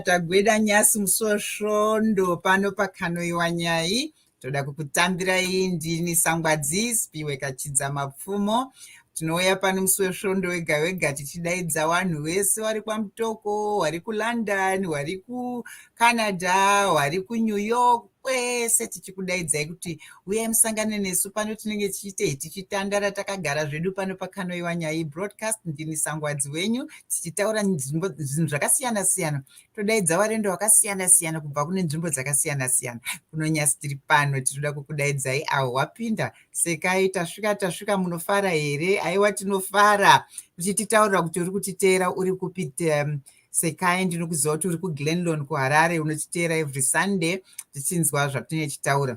Tagweda nyasi musosvondo pano pakanoiwa nyai. Toda kukutambirai ndini Sangwadzi Spiwe Kachidza Mapfumo. Tinouya pano musi wesvondo wega wega tichidaidza vanhu vese vari kwaMutoko, vari kuLondon, vari kuCanada, vari kuNew York, kwese tichikudaidzai kuti uyai musangane nesu pano tinenge tichitei tichitandara takagara zvedu pano pakanoiwa nyai broadcast. Ndini Sangwadzi wenyu tichitaura zvinhu zvakasiyana siyana. Todaidza varendo vakasiyana siyana kubva kune nzvimbo dzakasiyana siyana. Kunonyasi tiri pano tinoda kukudaidzai aho wapinda sekai tasvika munofara here? Aiwa tinofara uchititaurira kuti uri kutiteera uri kupita sekai ndinokuziva kuti uri kuGlenlon kuHarare unotiteera every Sunday tichinzwa zvatinenge tichitaura.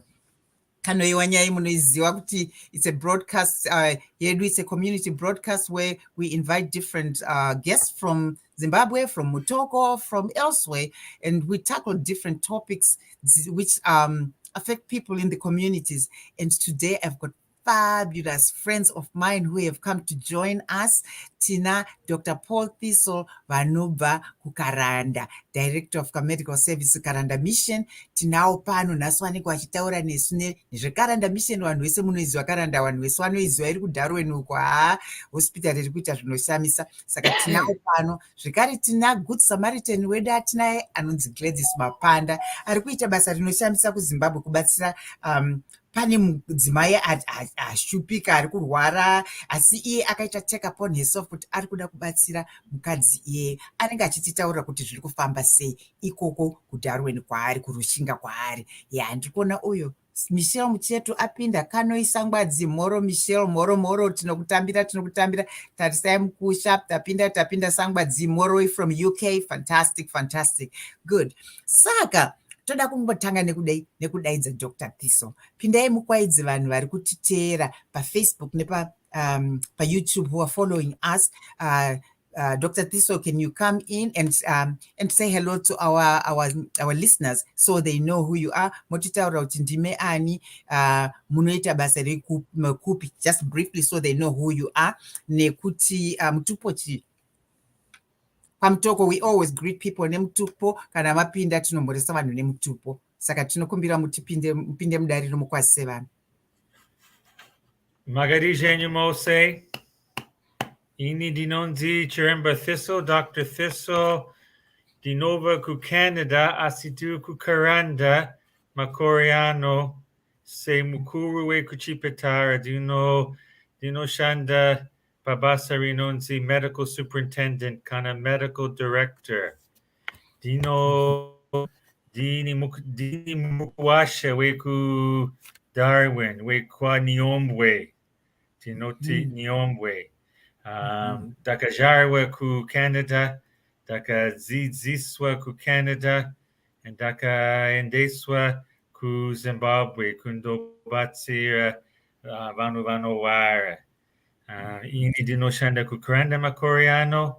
Kanoiwa nyai munoiziva kuti it's a broadcast yedu, it's a community broadcast where we invite different guests from Zimbabwe, from Mutoko, from elsewhere, and we tackle different topics which affect people in the communities. And today I've got fabulous friends of mine who have come to join us. Tina Dr. Paul Thistle vanobva kuKaranda, Director of Medical Service Karanda Mission. Tinao pano nhasi vanenge vachitaura nesu nezveKaranda Mission. Vanhu vese munoiziva Karanda, vanhu vese vanoiziva iri kuDarwen uko, hospital iri kuita zvinoshamisa. Saka tinao pano zvekare tina Good Samaritan wedu atinaye anonzi Gladys Mapanda ari kuita basa rinoshamisa kuZimbabwe kubatsira pane mudzimai ashupika ari kurwara, asi iye akaita take upon himself kuti ari kuda kubatsira mukadzi iye. Anenge achititaura kuti zviri kufamba sei ikoko kuDarwen kwaari, kurushinga kwaari. Ndikuona uyo Michelle Muchetu apinda. Kanoi Sangwadzi, moro Michelle, moro tinokutambira. Tarisai mukusha, tapinda Sangwadzi, moro from UK. Fantastic. Good. Saka toda kungotanga nekudaidza Dr. Thistle. Pindai mukwaidze vanhu vari kutiteera paFacebook nepaYouTube who are following us. Dr. Thistle, can you come in and say hello to our listeners so they know who you are? Motitaura kuti ndime ani, munoita basa rekupi, just briefly so they know who you are. Nekuti mutupochi paMutoko we always greet people nemutupo, kana mapinda tinomboresa vanhu nemutupo. Saka tinokumbira mupinde mudariro mukwazise vanhu. Magari Jenyu Mose, Ini Dinonzi, Chiremba Thistle, Dr. Thistle, Dinova ku Canada, Asitu ku Karanda, Makoriano, Se Mukuru e Kuchipetara, Dino Shanda, Babasari Nonzi, Medical Superintendent, Kana Medical Director, Dini Mukwasha, Weku Darwin, Wekwa Niomwe, Dinoti Niomwe, Daka Jarwa ku Canada, Daka Ziziswa ku Canada, and Daka Endeswa ku Zimbabwe, Kundobatsira Vanu Wara. Ini Dinoshanda ku Karanda Makoriano,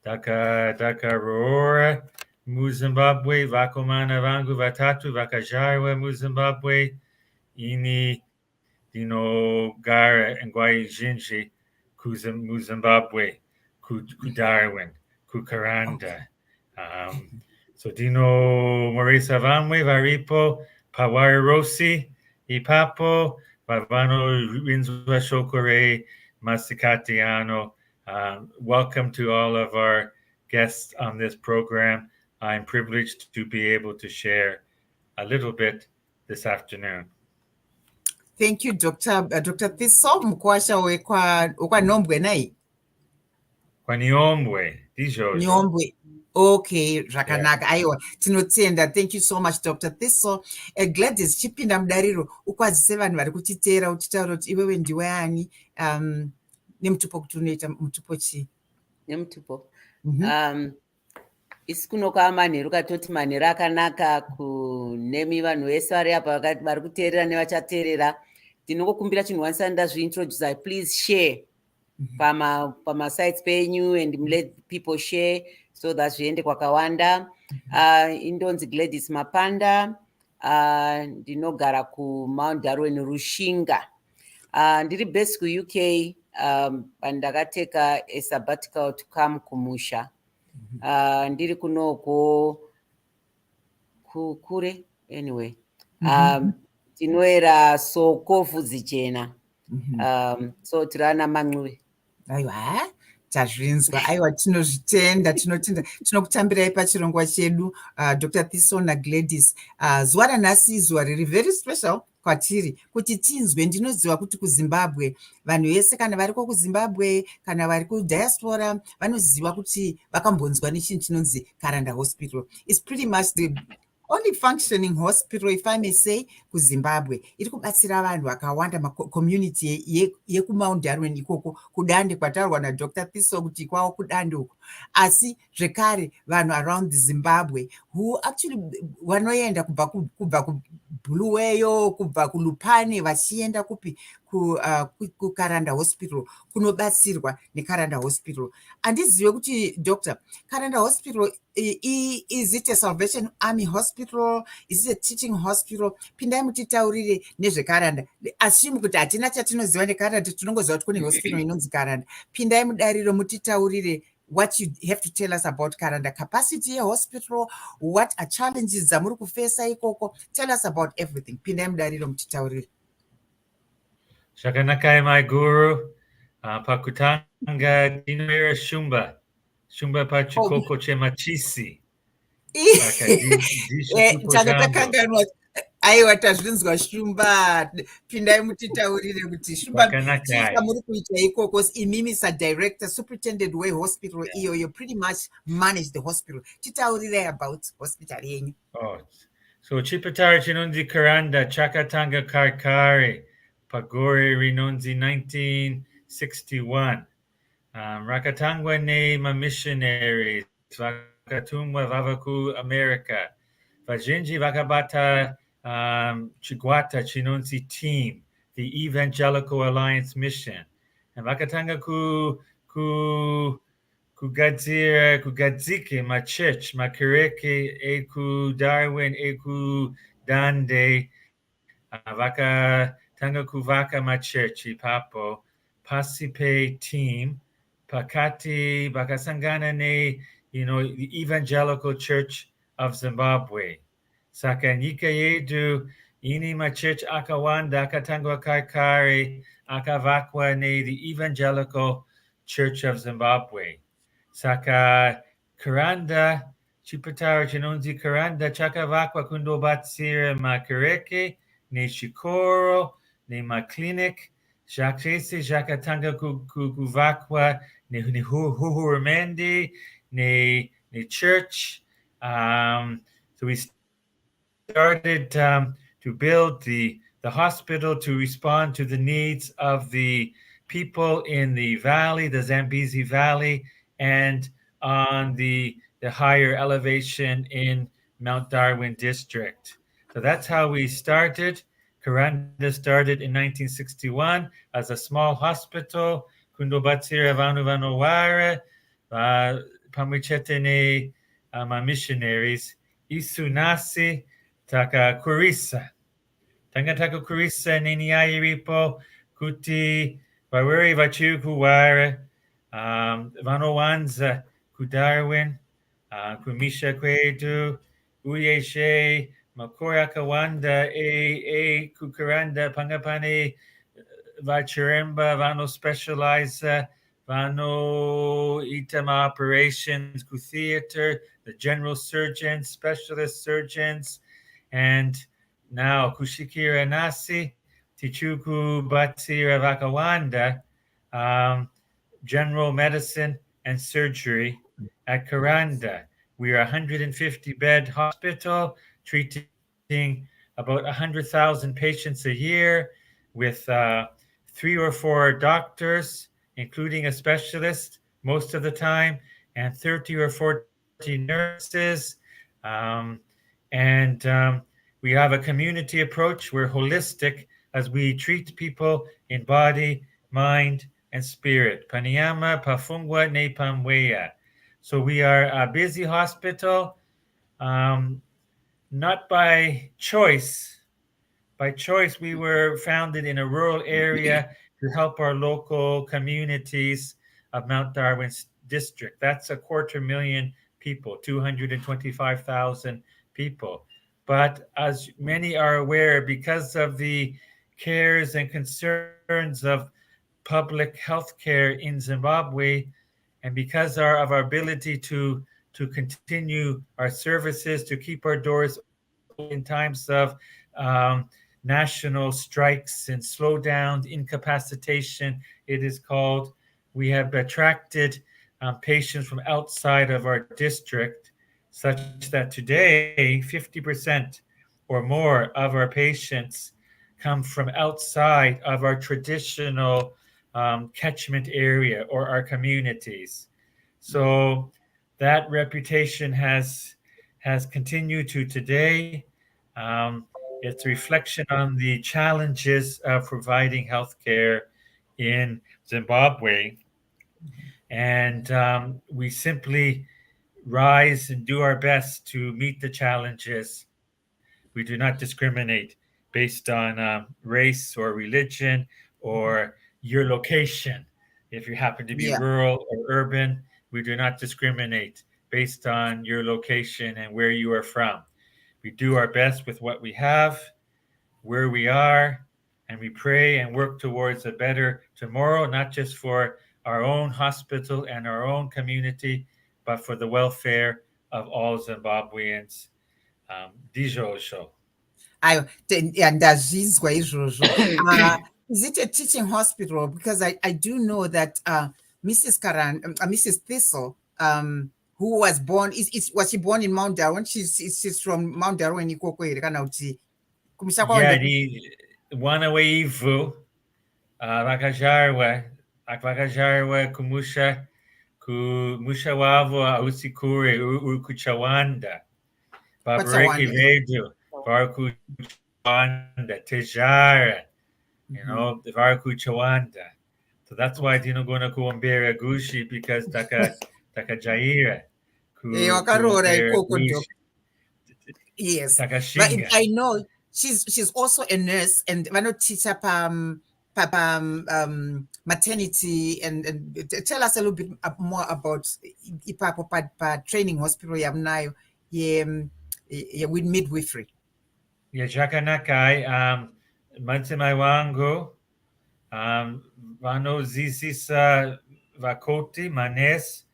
Daka Rora, Muzimbabwe, Vakomana Vangu Vatatu, Vakajarwa, Muzimbabwe, Ini Dino Gara and Gwai Jinji, Muzimbabwe, ku Darwin, ku Karanda. So Dino Marisa Vanwe Varipo Pawairosi Ipapo Vavano Rinzwa Shokore Masicatiano. Welcome to all of our guests on this program. I'm privileged to be able to share a little bit this afternoon. Thank you, Dr. Thistle. Mkwasha wekwa Nombwe nai? Kwa Niombwe, Dijojo. Nyombwe. Okay, Yeah. zvakanaka. Aiwa, tinotenda. Thank you so much, Dr. Thistle. Gladys, chipinda mudariro, ukwazise vanhu vari kuchiteera uchitaura kuti iwewe ndiwe ani, nemutupo kuti unoita mutupo chii? Nemutupo. Isi kunoka manheru katoti manheru akanaka kunemi vanhu vese vari apa vari kuteerera nevachateerera. Ndinongokumbira chinhu wanisana ndazviintroduce, please share pamasites penyu and let people share so that zviende kwakawanda. Indonzi Gladys Mapanda, ndinogara kuMount Darwin Rushinga. Ndiri based kuUK, pandakateka a sabbatical to come kumusha. Ndiri kunoko kukure anyway. Tinoera soko vhudzi chena. So tirana man'uwe. Aiwa, tazvinzwa. Aiwa, tinozvitenda, tinokutambirai pachirongwa chedu, Dr. Thistle naGladys. Zuva ranhasi zuva riri very special kwatiri, kuti tinzwe. Ndinoziva kuti kuZimbabwe, vanhu vese kana variko kuZimbabwe, kana vari kudiaspora, vanoziva kuti vakambonzwa nechinhu chinonzi Karanda Hospital. It's pretty much the only functioning hospital, if I may say, kuZimbabwe. Iri kubatsira vanhu vakawanda, community yekuMount Darwin ikoko, kudande kwataurwa naDr. Thistle kuti kwavo kudande uko. Asi zvekare vanhu around Zimbabwe who actually vanoenda kubva kuBuluwayo, kubva kuLupane vachienda kupi kuKaranda Hospital kunobatsirwa neKaranda Hospital. Handizive kuti Dr. Karanda Hospital, is it a Salvation Army hospital? Is it a teaching hospital? Pindai mutitaurire nezveKaranda. Assume kuti hatina chatinoziva neKaranda, tinongoziva kuti kune hospital inonzi Karanda. Pindai mudariro mutitaurire what you have to tell us about Karanda. Capacity hospital, what are challenges dzamuri kufesa ikoko. Tell us about everything. Pindai mudariro mutitaurire. Shakanakai, my guru, Pakutanga, Dinoera Shumba, Shumba Pachukoko Chemachisi. Takatakanganwa. Aiwa, tazvinzwa Shumba. Pindai mutitaurire kuti Shumba chisa muri kuita ikoko. Imimi director, superintendent way hospital iyo, you pretty much manage the hospital. Titaurire about hospital yenyu. Oh, so Chipatari Chinunzi Karanda, Chakatanga Karkare, Pagore Rinunzi 1961. Rakatangwa ne ma missionaries, Vakatumwa Vavaku America, Vajinji Vakabata Chiguata Chinunzi team, the Evangelical Alliance Mission. And Vakatanga Kugadzike, ma church, ma kireke, eku Darwin, eku Dande, Vaka Tanga Kuvaka, ma church, papo, Pasipe team, Pakati, Bakasangana ne, the Evangelical Church of Zimbabwe. Sakanyika yedu, ini ma church akawanda, akatangwa karkare, akavakwa ne, the Evangelical Church of Zimbabwe. Saka Karanda, Chipatara Chinonzi Karanda, Chakavakwa Kundobatsira Makareke, Ne Shikoro, Ne Ma Clinic, Jakese Jakatanga Kuvakwa, Ne Huhuremendi, Ne Church. So we started to build the hospital to respond to the needs of the people in the valley, the Zambezi Valley, and on the higher elevation in Mount Darwin district. So that's how we started. Karanda started in 1961 as a small hospital. Kundobatsira Vanuvanowara, Pamichetene, my missionaries, Isunasi, Taka Kurisa. Tangataka Kurisa, Niniairipo, Kuti, Vaweri Vachu Kuwara, Vanowanza, Kudarwin, Kumisha kwetu uyeshe makoya kawanda kukaranda pangapane vachiremba vano specialize vano itama operations ku theater, the general surgeons, specialist surgeons, and now kushikira nasi tichuku batsira vakawanda, general medicine and surgery at Karanda. We are a 150-bed hospital treating about 100,000 patients a year with 3 or 4 doctors, including a specialist most of the time, and 30 or 40 nurses. Um, and we have a community approach. We're holistic as we treat people in body, mind, and spirit. Panyama, Pafungwa, Nepamweya. So we are a busy hospital, not by choice. By choice, we were founded in a rural area to help our local communities of Mount Darwin district. That's 250,000 people, 225,000 people. But as many are aware, because of the cares and concerns of public health care in Zimbabwe, and because of our ability to continue our services, to keep our doors open in times of national strikes and slowdowns, incapacitation, it is called. We have attracted patients from outside of our district, such that today 50% or more of our patients come from outside of our traditional catchment area or our communities. So that reputation has continued to today. It's a reflection on the challenges of providing healthcare in Zimbabwe, and we simply rise and do our best to meet the challenges. We do not discriminate based on race or religion or your location. If you happen to be Yeah. rural or urban, we do not discriminate based on your location and where you are from. We do our best with what we have, where we are, and we pray and work towards a better tomorrow, not just for our own hospital and our own community, but for the welfare of all Zimbabweans. Dijo show. Aiwa, ndazvizwa izvozvo. Is it a teaching hospital? Because I do know that Mrs. Mrs. Thistle, who was born, was she born in Mount Darwin? She's from Mount Darwin ikoko here kana kuti kumusha kwawo Yeah, the one away Ivu, Vakajarwa, Kumusha Wavo, Usikure, Ukuchawanda, Babareki Vedu, Varku Chawanda, Tejara, the Varku Chawanda. So that's why Dino Gona Kuambera Gushi, because Taka Jaira, yes, but Takashinga. I know she's also a nurse and teacher maternity and tell us a little bit more about ipapo training hospital yamnayo with midwifery. Yeah, Jakanakai, Mantimai Wango, Vano Zizisa Vakoti, Manes,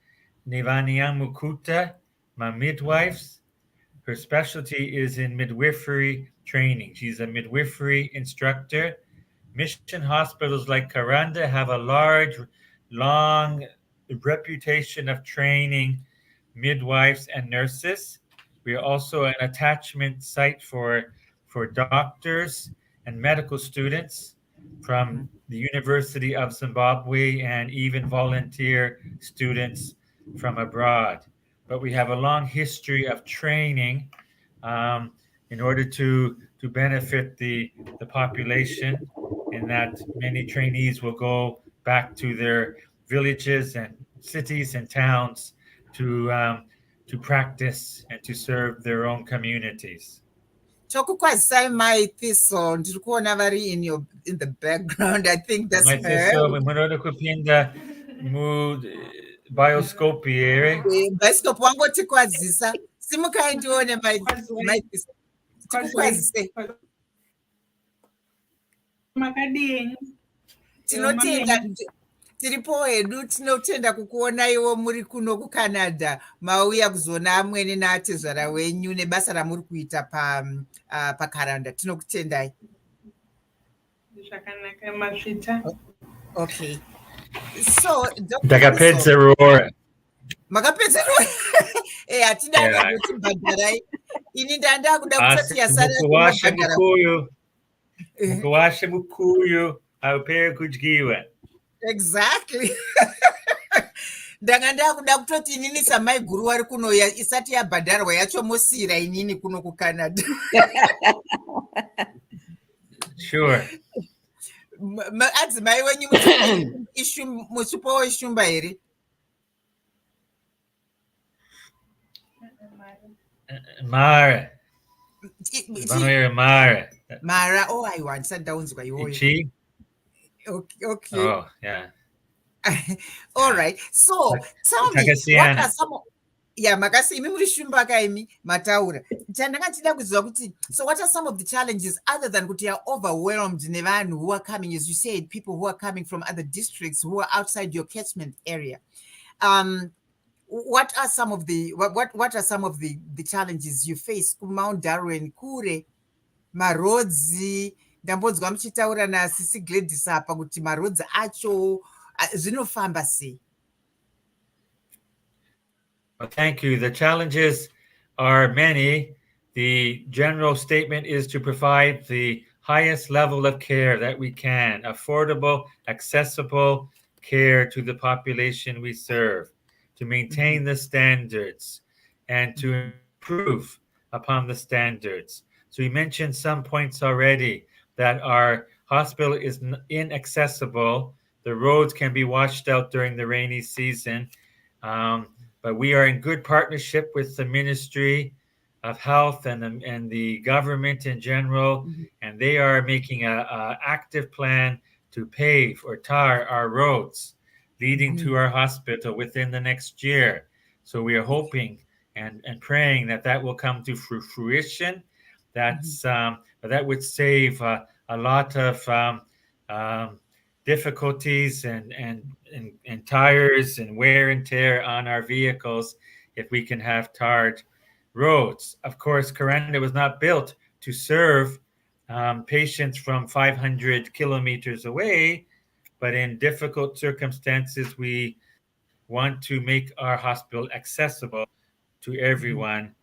Nivaniang Mukuta, my midwives. Her specialty is in midwifery training. She's a midwifery instructor. Mission hospitals like Karanda have a long reputation of training midwives and nurses. We are also an attachment site for doctors and medical students from the University of Zimbabwe and even volunteer students from abroad. But we have a long history of training in order to benefit the population, in that many trainees will go back to their villages and cities and towns to practice and to serve their own communities. Tokukwazisai my Thistle, ndiri kuona vari in the background. I think that's My her. Thistle, munoda kupinda bioscopy here. Bioscope wangoti kwazisa. Simukai ndione tikukwazise. Makadini. Tinotenda tiripo hedu tinotenda kukuona iwo muri kuno kuCanada mauya kuzona amwene naatezvara wenyu nebasa ramuri kuita paKaranda. Tinokutendai. Zvakanaka masvita. Okay. So, Ndakapedza roar. makapedza roar. Hatida kuti bhadharai. Ini ndanda kuda kutoti yasara kubhadhara. Mukuwasha mukuyu aupera kudyiwa. Exactly. Ndanga ndakuda kutoti inini samai guru wari kuno isati yabhadharwa yacho mosira inini kuno kuCanada. Sure. Adzimai wenyu muchipowo ishumba here? Mara. Vanoera Mara. Mara. Oh, aiwa ndisati ndaunzwa iwoyo. Ichi? Okay. Oh, yeah. All right. So, tell me, what are some of... Yeah, makasi imi muri shumba kaimi mataura. Chandanga chida kuziva kuti, so what are some of the challenges other than kuti you are overwhelmed nevanhu who are coming, as you said, people who are coming from other districts who are outside your catchment area? What are some of the what are some of the challenges you face? Mount Darwin, Kure, marodzi, ndambonzwa muchitaura nasisi Gladys apa kuti marodzi acho zvinofamba sei? Well, thank you. The challenges are many. The general statement is to provide the highest level of care that we can, affordable, accessible care to the population we serve, to maintain the standards and to improve upon the standards. So you mentioned some points already, that our hospital is inaccessible. The roads can be washed out during the rainy season. But we are in good partnership with the Ministry of Health and the government in general, and they are making an active plan to pave or tar our roads leading to our hospital within the next year. So we are hoping and praying that will come to fruition. That would save a lot of difficulties and tires and wear and tear on our vehicles if we can have tarred roads. Of course, Karanda was not built to serve patients from 500 kilometers away, but in difficult circumstances, we want to make our hospital accessible to everyone,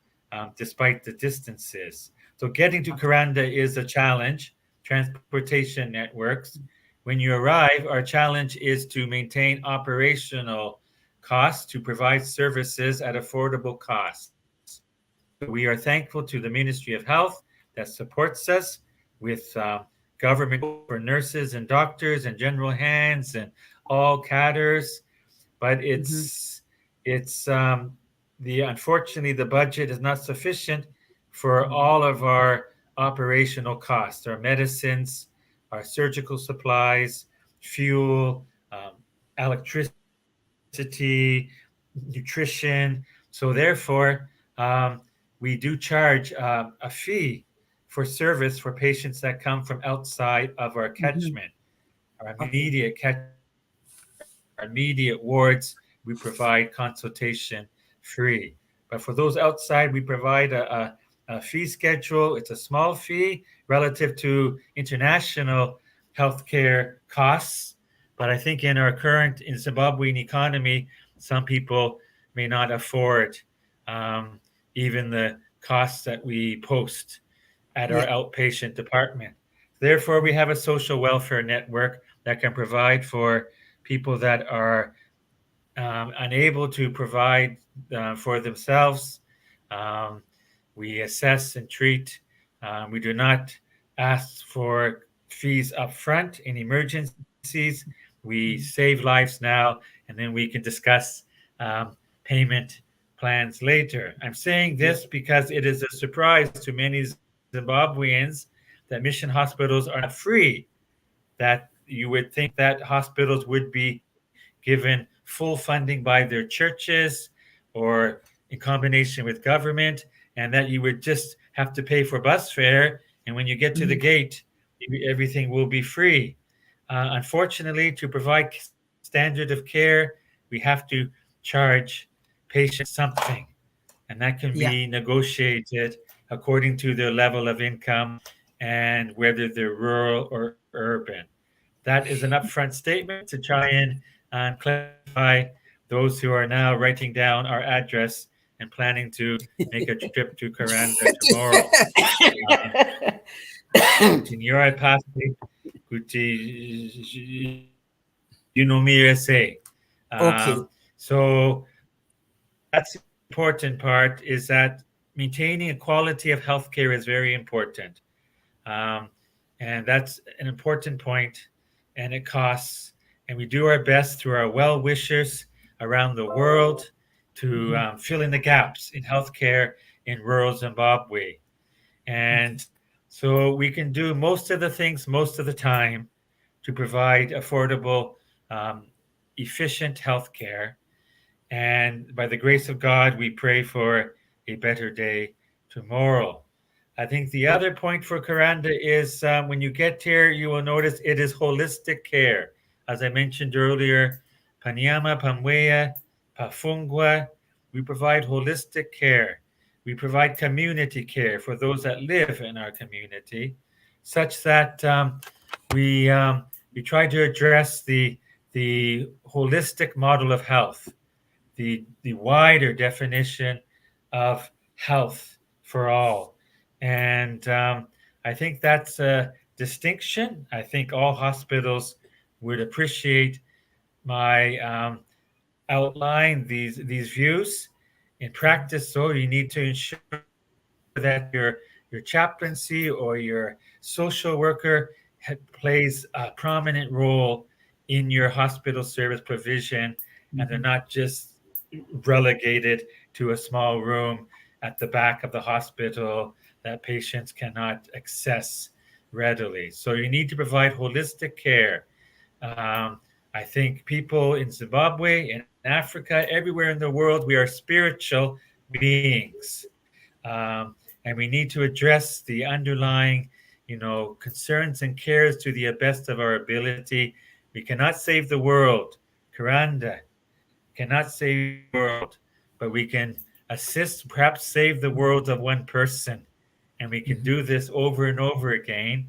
despite the distances. So getting to Karanda is a challenge, transportation networks. When you arrive, our challenge is to maintain operational costs to provide services at affordable costs. We are thankful to the Ministry of Health that supports us with government for nurses and doctors and general hands and all cadres. But unfortunately, the budget is not sufficient for all of our operational costs, our medicines, our surgical supplies, fuel, electricity, nutrition. So therefore, we do charge a fee for service for patients that come from outside of our catchment, our immediate wards. We provide consultation free. But for those outside, we provide a fee schedule. It's a small fee relative to international healthcare costs. But I think in our current Zimbabwean economy, some people may not afford even the costs that we post at our outpatient department. Therefore, we have a social welfare network that can provide for people that are unable to provide for themselves. We assess and treat. We do not ask for fees up front in emergencies. We save lives now, and then we can discuss payment plans later. I'm saying this because it is a surprise to many Zimbabweans that mission hospitals are not free, that you would think that hospitals would be given full funding by their churches or in combination with government, and that you would just have to pay for bus fare, and when you get to the gate, everything will be free. Unfortunately, to provide standard of care, we have to charge patients something, and that can Yeah. be negotiated according to their level of income and whether they're rural or urban. That is an upfront statement to try and clarify those who are now writing down our address and planning to make a trip to Karanda tomorrow. Signora Pasti, Kuti Yunomire. Okay. So that's the important part, is that maintaining a quality of healthcare is very important. Um, and that's an important point, and it costs. And we do our best through our well wishers around the world to fill in the gaps in healthcare in rural Zimbabwe. And so we can do most of the things most of the time to provide affordable, efficient healthcare. And by the grace of God, we pray for a better day tomorrow. I think the other point for Karanda is when you get here, you will notice it is holistic care. As I mentioned earlier, Panyama, Pamwea, Pafungwa, we provide holistic care. We provide community care for those that live in our community, such that we try to address the holistic model of health, the wider definition of health for all. And I think that's a distinction. I think all hospitals would appreciate my outline these views. In practice, though, you need to ensure that your chaplaincy or your social worker plays a prominent role in your hospital service provision, and they're not just relegated to a small room at the back of the hospital that patients cannot access readily. So you need to provide holistic care. I think people in Zimbabwe, in Africa, everywhere in the world, we are spiritual beings. And we need to address the underlying, concerns and cares to the best of our ability. We cannot save the world. Karanda cannot save the world, but we can assist, perhaps save the world of one person. And we can do this over and over again,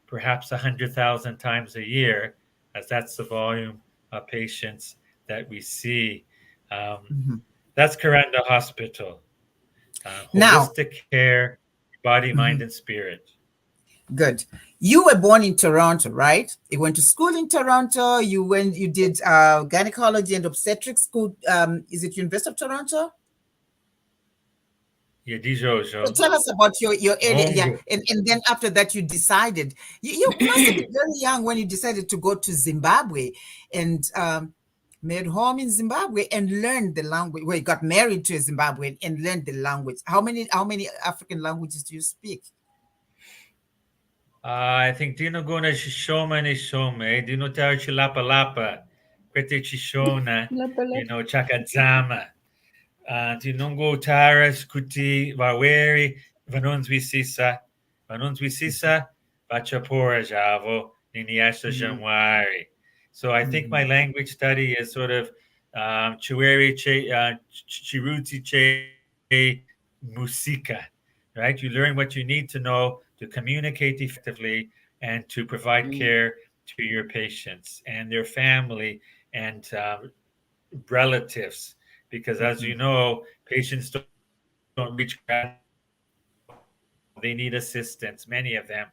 perhaps 100,000 times a year, as that's the volume of patients that we see. That's Karanda Hospital. Now, Holistic care, body, mind, and spirit. Good. You were born in Toronto, right? You went to school in Toronto. You did gynecology and obstetrics school. Is it University of Toronto? Yeah, Dijojo. So tell us about your area. Yeah. And then after that, you decided, you must have been very young when you decided to go to Zimbabwe and made home in Zimbabwe and learned the language. Well, you got married to a Zimbabwean and learned the language. How many African languages do you speak? I think Dino Gona Shishoma and Shome, Dino Tara Chilapa Lapa, Kwete Chishona, Chakadzama, Tinongo Tara, Skuti, Vaweri, Vanonswisisa, Vachapora Javo, Niniasha Jamwari. So I think my language study is sort of Chiweri Chiruti Che Musika, right? You learn what you need to know to communicate effectively and to provide care to your patients and their family and relatives. Because as you know, patients don't reach, they need assistance, many of them,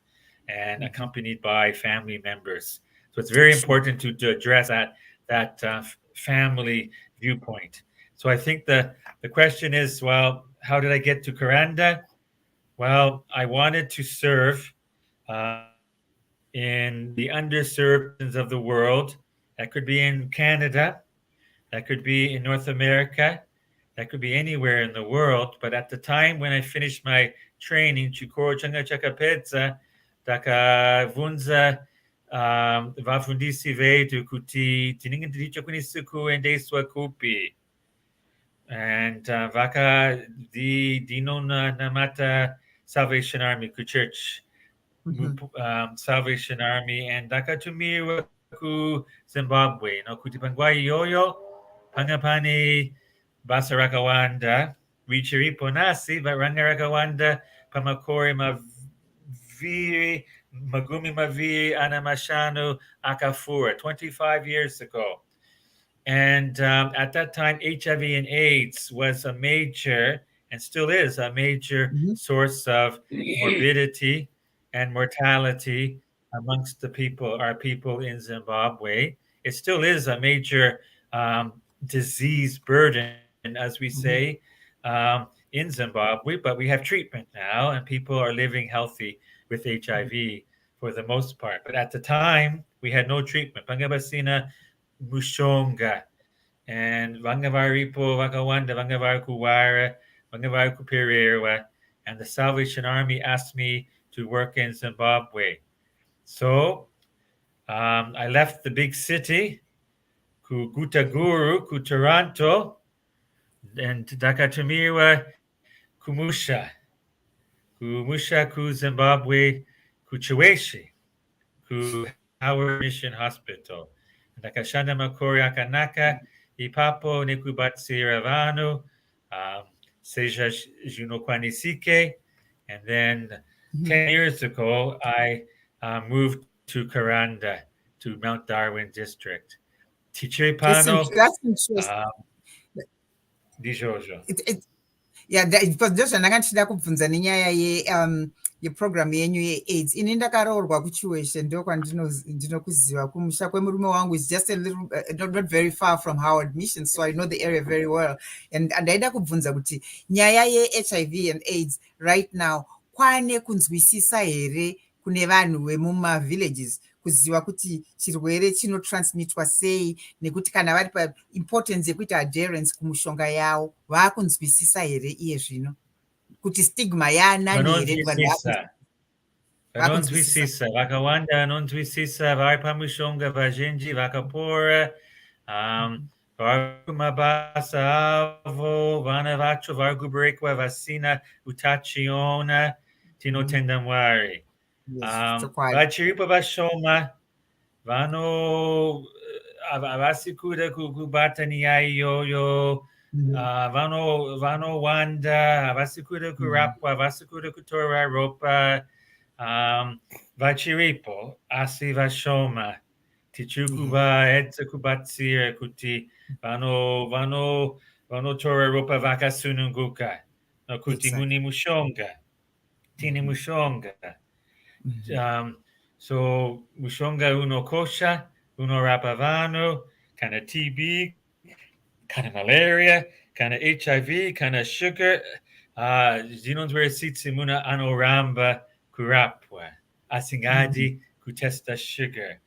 and accompanied by family members. So it's very important to address that family viewpoint. So I think the question is, well, how did I get to Karanda? Well, I wanted to serve in the underserved regions of the world. That could be in Canada, that could be in North America, that could be anywhere in the world. But at the time when I finished my training, Chikoro Changa Chakapedza, Daka Vunza vafundisi vetu kuti tinenge tichikwanisa kuendeswa kupi. And vaka namata Salvation Army ku church, Salvation Army, and dakatumiwa ku Zimbabwe no kutipangwa yoyo pangapani basarakawanda richiripo nasi varangarakawanda pamakori maviri magumi maviri anamashanu akafura 25 years ago. And at that time, HIV and AIDS was a major, and still is a major source of morbidity and mortality amongst our people in Zimbabwe. It still is a major disease burden, as we say, in Zimbabwe, but we have treatment now, and people are living healthy with HIV for the most part. But at the time, we had no treatment. Pangabasina Mushonga and Vangavaripo Vakawanda, Vangavakuwara, Vangavakuperewa, and the Salvation Army asked me to work in Zimbabwe. So I left the big city, ku Gutaguru, ku Toronto, and Dakatumiwa, Kumusha, ku Zimbabwe, ku Chiweshi, ku Howard Mission Hospital. Nakashana Makori Akanaka, Ipapo Nikubatsi Ravanu, Seja Junokwanisike. And then 10 years ago, I moved to Karanda, to Mount Darwin District. Tichiripano, That's interesting. Dijojo. Yeah, because just ndakachida kubvunza nenyaya yeprogram yenyu yeAIDS. Ini ndakaroorwa kuchiweshe ndo kwandinokuziva kumusha kwemurume wangu is just a little not very far from Howard Mission, so I know the area very well. And ndaida kubvunza kuti nyaya yeHIV and AIDS right now kwane kunzwisisa here kune vanhu vemuma villages kuziva kuti chirwere chinotransmitwa sei nekuti kana vari paimportance yekuita adherence kumushonga yavo vakunzwisisa here iye zvino kuti stigma yaanani here vanonzwisisa vakawanda vanonzwisisa vari pamushonga vazhinji vakapora vari kumabasa avo vana vacho vari kuberekwa vasina utachiona tinotenda Mwari. Vachiripo vashoma havasi kuda kubata nyaya iyoyo, vanowanda havasi kuda kurapwa, havasi kuda kutora ropa, vachiripo asi vashoma tichikuvaedza kubatsira kuti vanotora ropa vakasununguka nokuti mune mushonga tine mushonga. So mushonga unokosha, unorapa vanhu, kana TB, kana malaria, kana HIV, kana sugar, zinonzweresitsi muna anoramba kurapwa, asingadi kutesta sugar,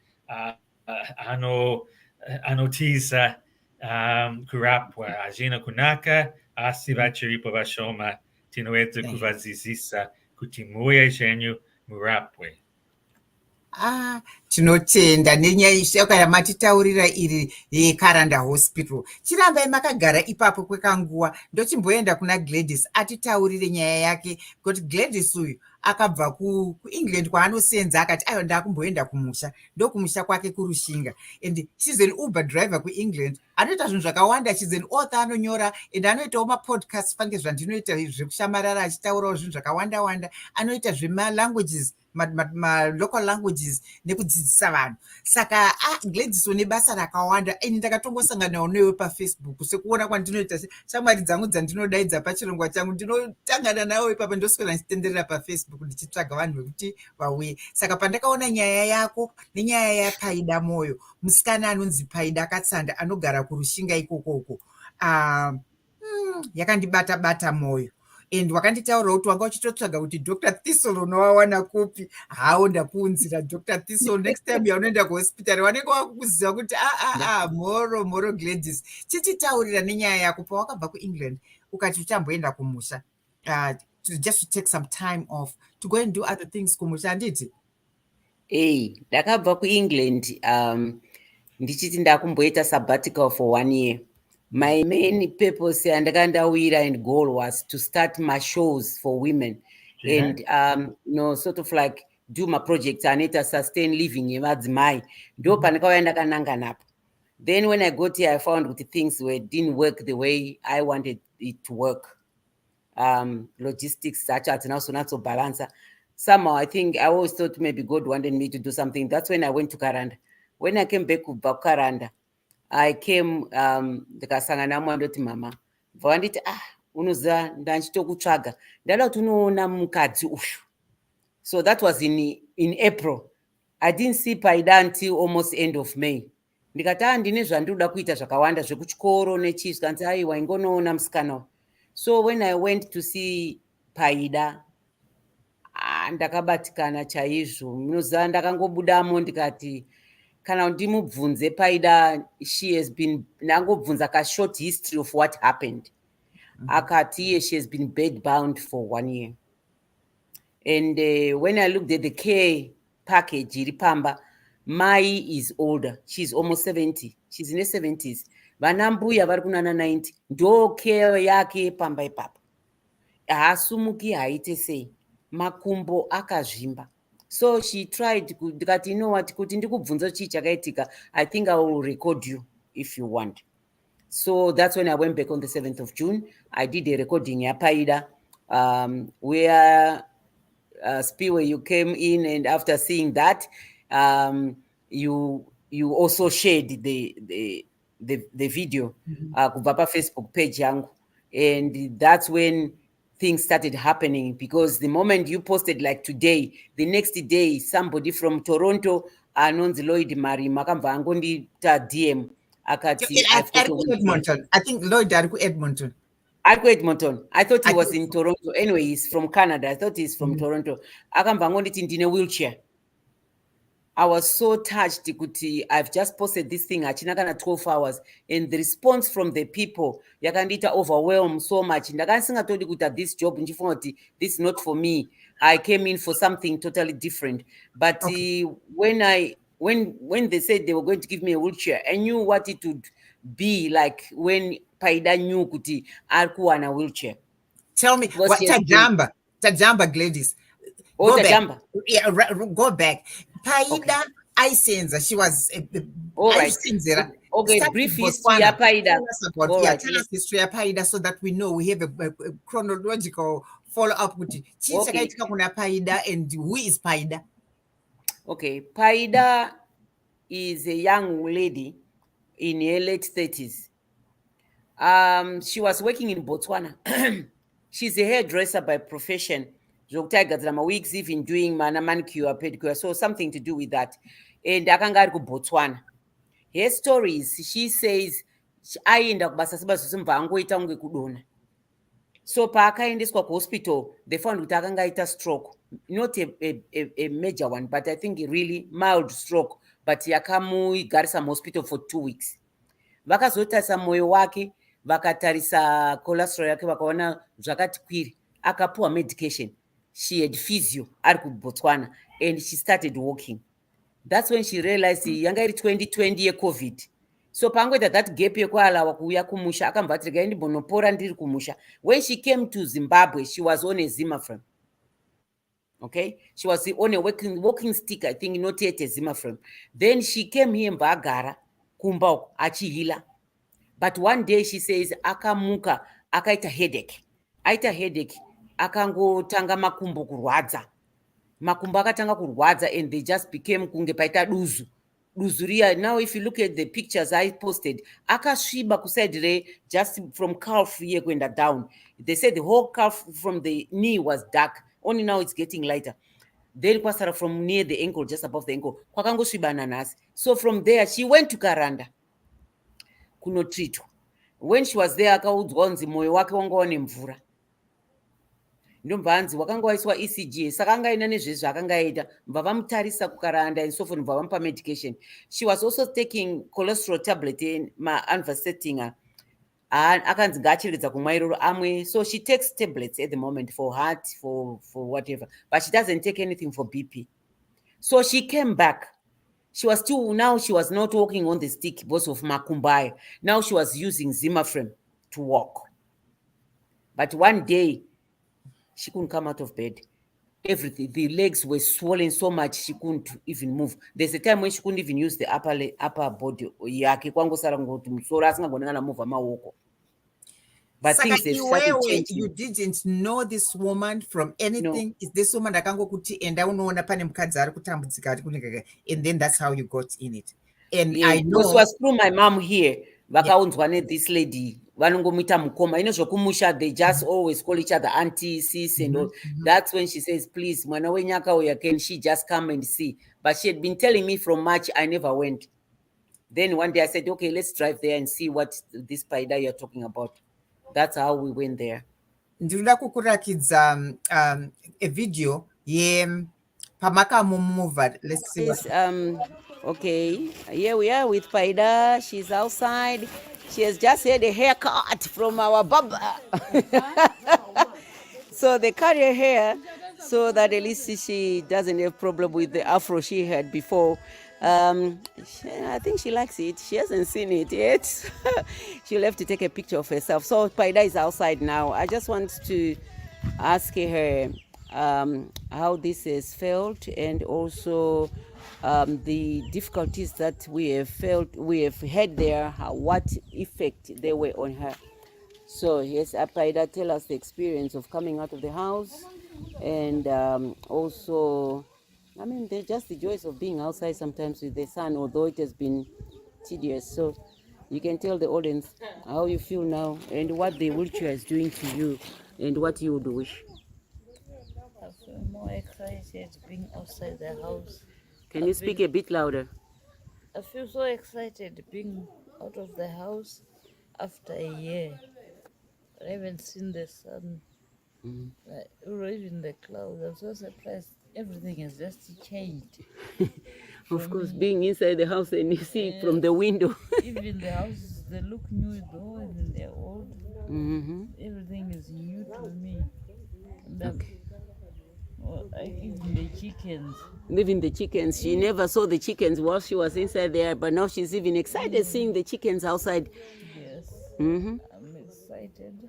anotiza kurapwa, ajina kunaka, asi vachiripo vashoma, tinoedza kuvazizisa kuti moyo zvenyu murapwe. Tinotenda nenyaya ishaka yamatitaurira iri yekaranda hospital. Chirambai makagara ipapo kwekanguwa ndochimboenda kuna Gladys atitaurire nyaya yake kuti Gladys uyu akabva kuEngland kwaanosenza akati ayo ndakumboenda kumusha ndokumusha kwake kurushinga and she's an Uber driver kuEngland anoita zvinhu zvakawanda. She's an author anonyora and anoitawo mapodcast pange zvandinoita zvekushamarara achitaurawo zvinhu zvakawanda wanda. Anoita zvemalanguages local languages nekudzidzisa vanhu. Saka Gladys une basa rakawanda and ndakatongosanganawo newe paFacebook sekuona kwandinoita shamwari dzangu dzandinodaidza pachirongwa changu ndinotangana nawe ipapo ndoswera ndichitenderera paFacebook ndichitsvaga vanhu vekuti vauye. Saka pandakaona nyaya yako nenyaya yaPaida moyo, musikana anonzi Paida akatsanda anogara kurushinga ikokoko, yakandibata moyo. And wakanditaurawo kuti wanga uchitotsvaga kuti Dr. Thistle unowawana kupi. Hawo ndakuunzira Dr. Thistle, next time yaunoenda kuhospital wanenge wakuziva kuti mhoro Gladys. Chichitaurira nenyaya yako pawakabva kuEngland ukati uchamboenda kumusha, just to take some time off to go and do other things kumusha, handiti? ndakabva kuengland ndichiti ndakumboita sabbatical for 1 year. My main purpose yandakandawira and goal was to start my shows for women and sort of like do my projects anoita sustain living yemadzimai. Ndo pandakauya ndakananga napo. Then when I got here, I found that things didn't work the way I wanted it to work. Logistics such as not so balanced. Somehow I think I always thought maybe God wanted me to do something. That's when I went to Karanda. When I came back to Karanda, I came ndikasangana mwandoti mama vanditi unoziva ndanchitokutsvaga ndada kuti unoona mukadzi uyu. So that was in April. I didn't see Paida until almost end of May. Ndikati ndine zvandiroda kuita zvakawanda zvekuchikoro nechii zvikanzi aiwa ingonoona musikana. So when I went to see Paida, ndakabatikana chaizvo. Munoziva ndakangobudamo ndikati kana ndimubvunze Paida, she has been ndangobvunza ka short history of what happened. Akati she has been bedbound for 1 year. And when I looked at the care package iripamba, Mai is older. She's almost 70. She's in her 70s. Vanambuya vari kunana 90. Ndo care yake pamba ipapo. Haasumuki haite sei. Makumbo akazvimba. So she tried, ndikati you know what, kuti ndikubvunza chii chakaitika, I think I will record you if you want. So that's when I went back on the 7th of June. I did a recording ya Paida, where Spiwe, you came in, and after seeing that, you also shared the video kubva pa Facebook page yangu, and that's when things started happening, because the moment you posted like today, the next day somebody from Toronto anonzi Lloyd Marima akabva angondita DM akati Edmonton. I think Lloyd ari kuEdmonton. Edmonton. I thought he was in Toronto. Anyway, he's from Canada. I thought he's from Toronto. Akamba ngonditi ndine wheelchair. I was so touched kuti I've just posted this thing achina kana 12 hours, and the response from the people yakandita overwhelmed so much. Ndakasingatodi kuti this job ndifunga kuti this is not for me. I came in for something totally different. But when they said they were going to give me a wheelchair, I knew what it would be like when Paida knew kuti arikuwana wheelchair. Tell me what Tajamba Gladys. Go back. Yeah, go back. Paida Aisenza, she was all right. Okay, brief history of Paida. Tell us history of Paida so that we know we have a chronological follow-up with Paida, and who is Paida? Okay, Paida is a young lady in her late 30s. She was working in Botswana. She's a hairdresser by profession. Weeks even doing manicure, pedicure, so something to do with that. And akanga ari kuBotswana. Her stories, she says, aenda kubasa sebazosumva angoita unge kudona. So paakaendeswa kuhospital, they found kuti akanga aita stroke. Not a major one, but I think a really mild stroke. But yakamugarisa hospital for 2 weeks. Vakazotarisa moyo wake, vakatarisa cholesterol yake, vakaona zvakati kwiri, akapuwa medication. She had physio ari kuBotswana, and she started walking. That's when she realized yanga iri 2020 yeCovid. So pangoita that gap yekualawa kuuya kumusha, akambva ati regai ndimbonopora ndiri kumusha. When she came to Zimbabwe, she was on a Zimaframe. Okay, she was on a walking stick, I think, not yet a Zimaframe. Then she came here mbagara kumba achihila. But one day she says akamuka akaita headache. Aita headache, akangotanga makumbo kurwadza. Makumbo akatanga kurwadza, and they just became kunge paita duzu. Duzuria. Now if you look at the pictures I posted, akashiba kusaidire, just from calf here going down. They said the whole calf from the knee was dark. Only now it's getting lighter. Then kwasara from near the ankle, just above the ankle. Kwakangoshiba nanas. So from there she went to Karanda kunotreatwa. When she was there, akaudzwa kunzi moyo wake wanga une mvura. Ndobva anzi wakanga waiswa ECG, saka anga ina nezvezvo akanga aita, mbva vamutarisa kuKaranda and so forth, mbva vamupa medication. She was also taking cholesterol tablet in anvastatin. Akanzi ngaachiredza kumwa iroro amwe. So she takes tablets at the moment for heart, for whatever, but she doesn't take anything for BP. So she came back. She was not walking on the stick because of makumbai. Now she was using Zimmer frame to walk. But one day, she couldn't come out of bed. Everything, the legs were swollen so much she couldn't even move. There's a time when she couldn't even use the upper body yake kwangosara ngoti musoro asingagoni kana move maoko. But Saka things have started changing. You didn't know this woman from anything? No. Is this woman kuti enda unoona pane mukadzi ari kutambudzika ari kunenge, and then that's how you got in it? And yeah, I know it was through my mom here. Vakaunzwa this lady vanongomuita mukoma. Zvokumusha, they just always call each other auntie, sis, and all. That's when she says, please, mwana wenyaka uya, can she just come and see? But she had been telling me from March, I never went. Then one day I said, okay, let's drive there and see what this Paida you're talking about. That's how we went there. Ndinoda kukurakidza a video pamakamumover. Let's see. Okay, here we are with Paida. She's outside. She has just had a haircut from our barber. So they cut her hair so that at least she doesn't have problem with the afro she had before. I think she likes it. She hasn't seen it yet. She'll have to take a picture of herself. So Paida is outside now. I just want to ask her how this has felt, and also the difficulties that we have had there, what effect they were on her. So yes, Paida, tell us the experience of coming out of the house, and also, I mean, they're just the joys of being outside sometimes with the sun, although it has been tedious. So you can tell the audience how you feel now and what the wheelchair is doing to you and what you would wish. I feel more excited being outside the house. Can you speak a bit louder? I feel so excited being out of the house after a year. I haven't seen the sun, or even the clouds. I'm so surprised. Everything has just changed. Of course, being inside the house and you see it from the window. Even the houses, they look new though, and they're old. Everything is new to me. Okay. Even the chickens. Even the chickens. She never saw the chickens while she was inside there, but now she's even excited seeing the chickens outside. Yes. I'm excited.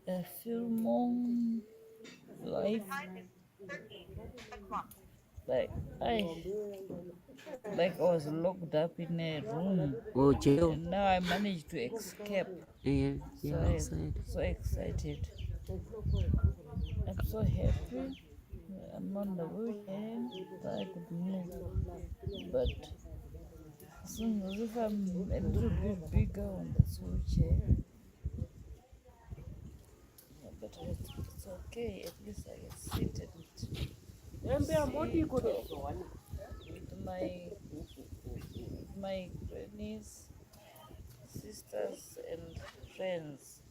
I feel more life. Like I was locked up in a room. Oh, jail. And now I managed to escape. Yeah, I'm so excited. I'm so happy. I'm on the wheelchair, so I could move. But as soon as if I'm a little bit bigger on this wheelchair, but it's okay. At least I can sit and with my grannies, sisters, and friends.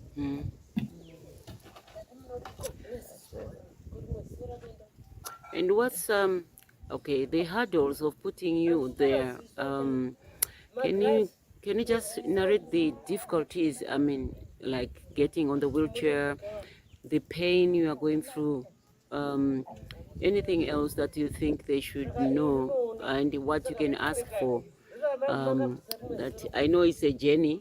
And what's okay, the hurdles of putting you there? Can you just narrate the difficulties? I mean, like getting on the wheelchair, the pain you are going through, anything else that you think they should know, and what you can ask for? That I know it's a journey.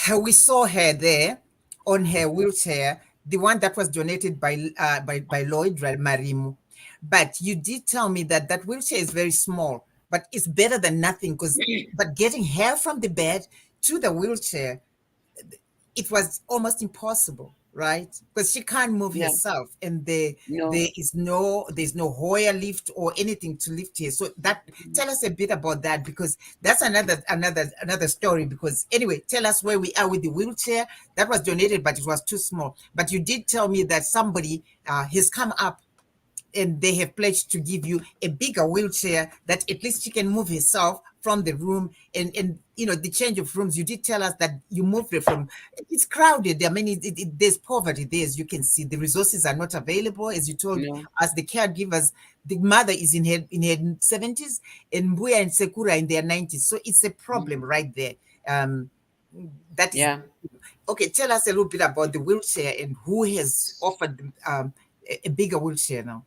We saw her there on her wheelchair, the one that was donated by Lloyd Marimu. But you did tell me that that wheelchair is very small, but it's better than nothing, but getting her from the bed to the wheelchair, it was almost impossible, right? Because she can't move herself, and there's no Hoyer lift or anything to lift her. So tell us a bit about that, because that's another story. Because anyway, tell us where we are with the wheelchair that was donated, but it was too small. But you did tell me that somebody has come up, and they have pledged to give you a bigger wheelchair that at least she can move herself from the room, and the change of rooms. You did tell us that you moved it from, it's crowded. I mean, there's poverty there, as you can see. The resources are not available, as you told us, the caregivers. The mother is in her 70s, and Mbuya and Sekura in their 90s. So it's a problem right there. Okay, tell us a little bit about the wheelchair and who has offered a bigger wheelchair now.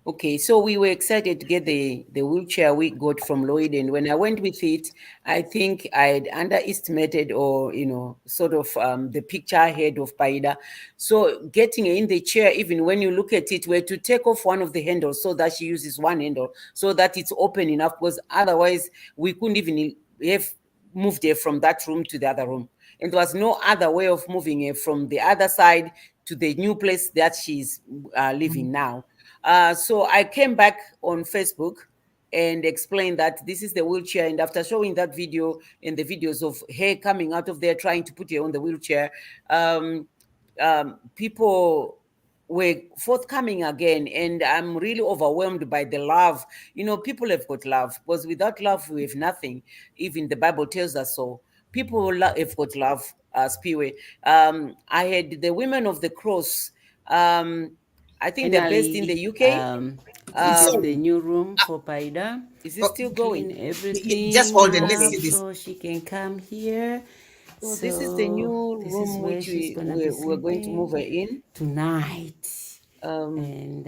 Okay, so we were excited to get the wheelchair we got from Lloyd, and when I went with it, I think I'd underestimated, or sort of the picture ahead of Paida. So getting in the chair, even when you look at it, were to take off one of the handles so that she uses one handle so that it's open enough, because otherwise we couldn't even have moved her from that room to the other room, and there was no other way of moving her from the other side to the new place that she's living now. So I came back on Facebook and explained that this is the wheelchair. And after showing that video and the videos of her coming out of there trying to put her on the wheelchair, people were forthcoming again. And I'm really overwhelmed by the love. People have got love, because without love, we have nothing. Even the Bible tells us so. People have got love, Spiwe. I had the Women of the Cross. I think they're based in the UK. It's Um, so- The new room for Paida. is it still going? Clean everything just hold it. Let's up see this. so she can come here. So this is the new this room is where which she's gonna be we're going to move her in. tonight. Um, And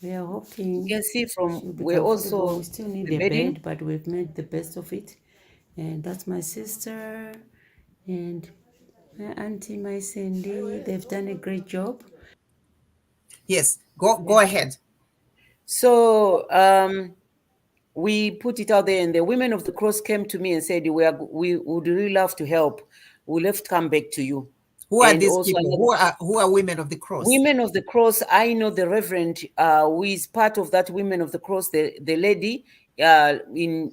we are you hoping can see from she'll be we're comfortable. also We still need the a bedding. bed, but we've made the best of it. And that's my sister and my auntie, my Cindy. They've done a great job. Yes, go ahead. So we put it out there, and the Women of the Cross came to me and said, we would really love to help. We'll have to come back to you. Who are And these also people? Who are Women of the Cross? Women of the Cross, I know the Reverend who is part of that Women of the Cross, the lady in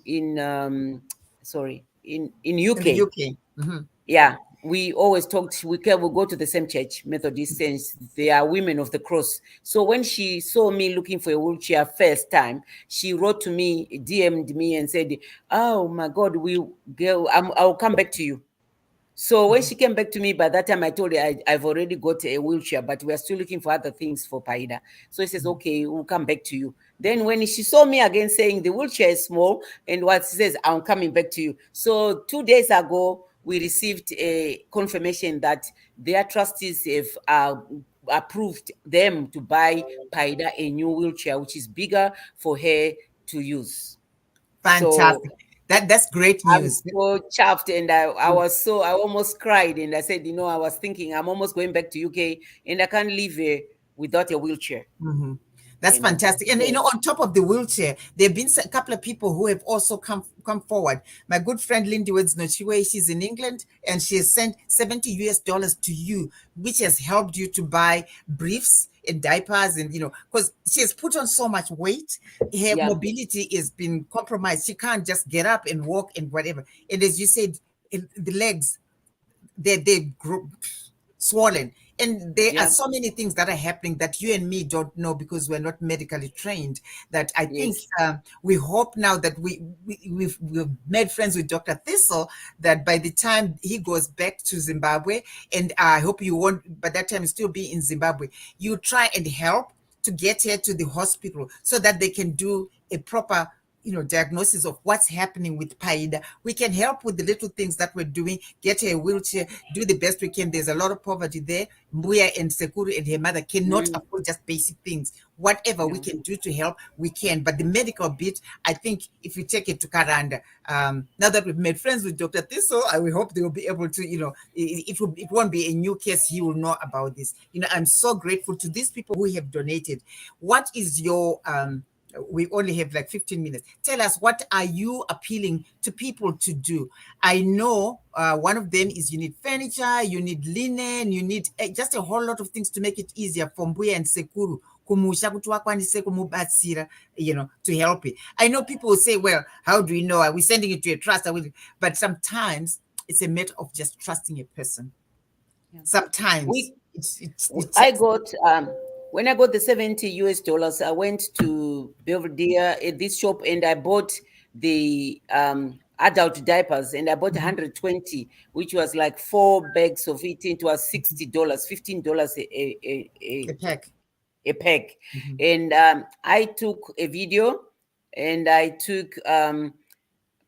UK. In the UK. Yeah, we always talked. We go to the same church, Methodist Saints. They are Women of the Cross. So when she saw me looking for a wheelchair first time, she wrote to me, DM'd me, and said, "Oh my God, I'll come back to you." So when she came back to me, by that time I told her I've already got a wheelchair, but we are still looking for other things for Paida. So he says, okay, we'll come back to you. Then when she saw me again saying the wheelchair is small, and what she says, I'm coming back to you. So 2 days ago, we received a confirmation that their trustees have approved them to buy Paida a new wheelchair, which is bigger for her to use. Fantastic. So That's great I'm news. so chuffed, and I almost cried, and I said, I was thinking I'm almost going back to UK, and I can't live here without a wheelchair. That's fantastic. And so- on top of the wheelchair, there have been a couple of people who have also come forward. My good friend Lindy Nochiwe, she's in England, and she has sent $70 to you, which has helped you to buy briefs and diapers, and because she has put on so much weight, her mobility has been compromised. She can't just get up and walk and whatever. And as you said, the legs, they grow swollen, and there are so many things that are happening that you and me don't know because we're not medically trained, that I think we hope now that we've made friends with Dr. Thistle, that by the time he goes back to Zimbabwe, and I hope you won't by that time still be in Zimbabwe, you try and help to get her to the hospital so that they can do a proper diagnosis of what's happening with Paida. We can help with the little things that we're doing, get her a wheelchair, do the best we can. There's a lot of poverty there. Mbuya and Sekuru and her mother cannot afford just basic things. Whatever we can do to help, we can. But the medical bit, I think if you take it to Karanda, now that we've made friends with Dr. Thistle, we hope they will be able to, it won't be a new case. He will know about this. I'm so grateful to these people who have donated. What is your we only have like 15 minutes. Tell us, what are you appealing to people to do? I know one of them is you need furniture, you need linen, you need just a whole lot of things to make it easier for Mbuya and Sekuru kumusha kuti wakwanise kumubatsira, to help it. I know people will say, well, how do we know? Are we sending it to a trust? But sometimes it's a matter of just trusting a person. Sometimes I got when I got the $70, I went to Belvedere at this shop, and I bought the adult diapers, and I bought 120, which was like 4 bags of it. It was $60, $15 a pack. A pack. And I took a video, and I took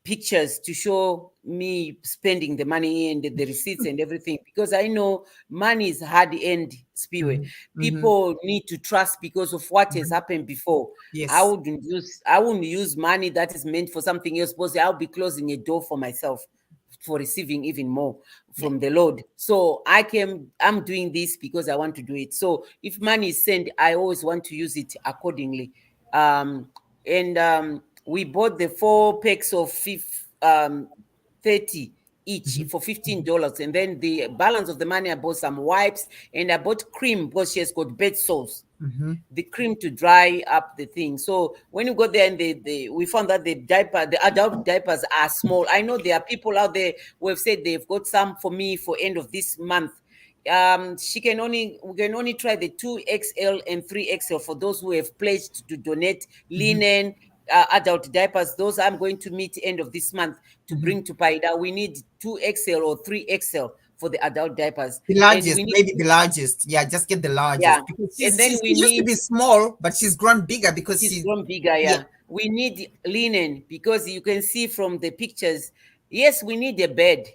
pictures to show me spending the money and the receipts and everything, because I know money is hard earned, Spiwe. People need to trust because of what has happened before. Yes. I wouldn't use money that is meant for something else, because I'll be closing a door for myself for receiving even more from the Lord. So I'm doing this because I want to do it. So if money is sent, I always want to use it accordingly. We bought the 4 packs of 30 each for $15, and then the balance of the money I bought some wipes, and I bought cream because she has got bed sores. The cream to dry up the thing. So when you go there and we found that the adult diapers are small. I know there are people out there who have said they've got some for me for end of this month. We can only try the 2XL and 3XL for those who have pledged to donate linen, adult diapers. Those I'm going to meet end of this month to bring to Paida. We need 2XL or 3XL for the adult diapers. The largest, maybe the largest. Yeah, just get the largest. Yeah. Because And then she used to be small, but she's grown bigger because she's grown bigger. Yeah. We need linen because you can see from the pictures. Yes, we need a bed.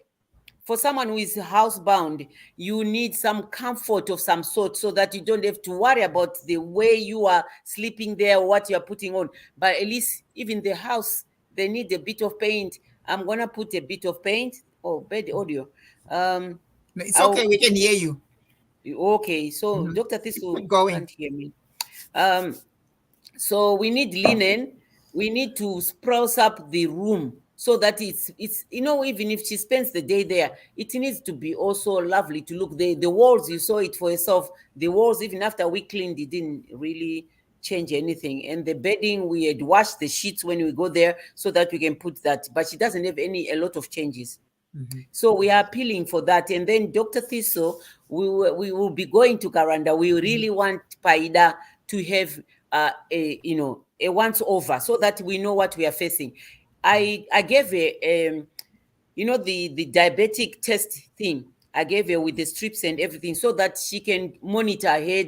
For someone who is housebound, you need some comfort of some sort so that you don't have to worry about the way you are sleeping there or what you're putting on. But at least even the house, they need a bit of paint. I'm going to put a bit of paint. Oh, bed audio. It's okay. We can hear you. Okay. So Dr. Thistle can't hear me. So we need linen. We need to spruce up the room so that it's even if she spends the day there, it needs to be also lovely to look. The walls, you saw it for yourself. The walls, even after we cleaned, it didn't really change anything. And the bedding, we had washed the sheets when we go there so that we can put that. But she doesn't have a lot of changes. So we are appealing for that. And then Dr. Thistle, we will be going to Karanda. We really want Paida to have a once over so that we know what we are facing. I gave her the diabetic test thing. I gave her with the strips and everything so that she can monitor her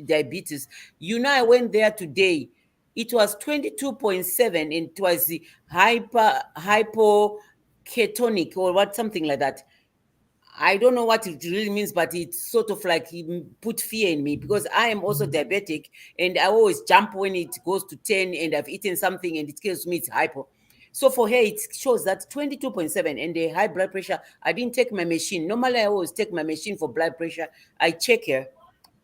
diabetes. I went there today. It was 22.7 and it was the hypoketonic or something like that. I don't know what it really means, but it's sort of like he put fear in me because I am also diabetic and I always jump when it goes to 10 and I've eaten something and it kills me, it's hypo. So for her, it shows that 22.7 and the high blood pressure. I didn't take my machine. Normally, I always take my machine for blood pressure. I check her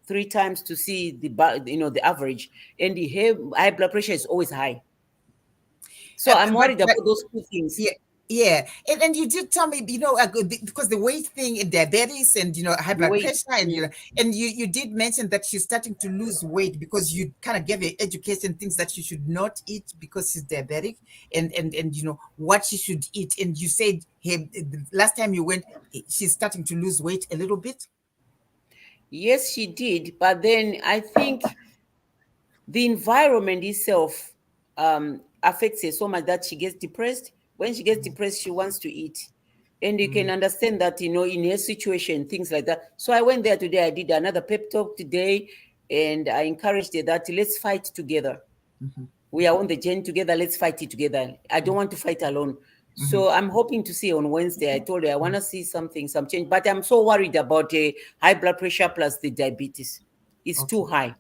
3 times to see the average, and the high blood pressure is always high. So I'm worried about those 2 things. Yeah. And you did tell me, because the weight thing, diabetes and, high blood pressure and, you did mention that she's starting to lose weight because you kind of gave her education things that she should not eat because she's diabetic and what she should eat. And you said, hey, the last time you went, she's starting to lose weight a little bit. Yes, she did. But then I think the environment itself affects her so much that she gets depressed. When she gets depressed, she wants to eat. And you can understand that, in her situation, things like that. So I went there today. I did another pep talk today. And I encouraged her that let's fight together. We are on the journey together. Let's fight it together. I don't want to fight alone. So I'm hoping to see her on Wednesday. I told her I want to see some change. But I'm so worried about high blood pressure plus the diabetes. It's too high.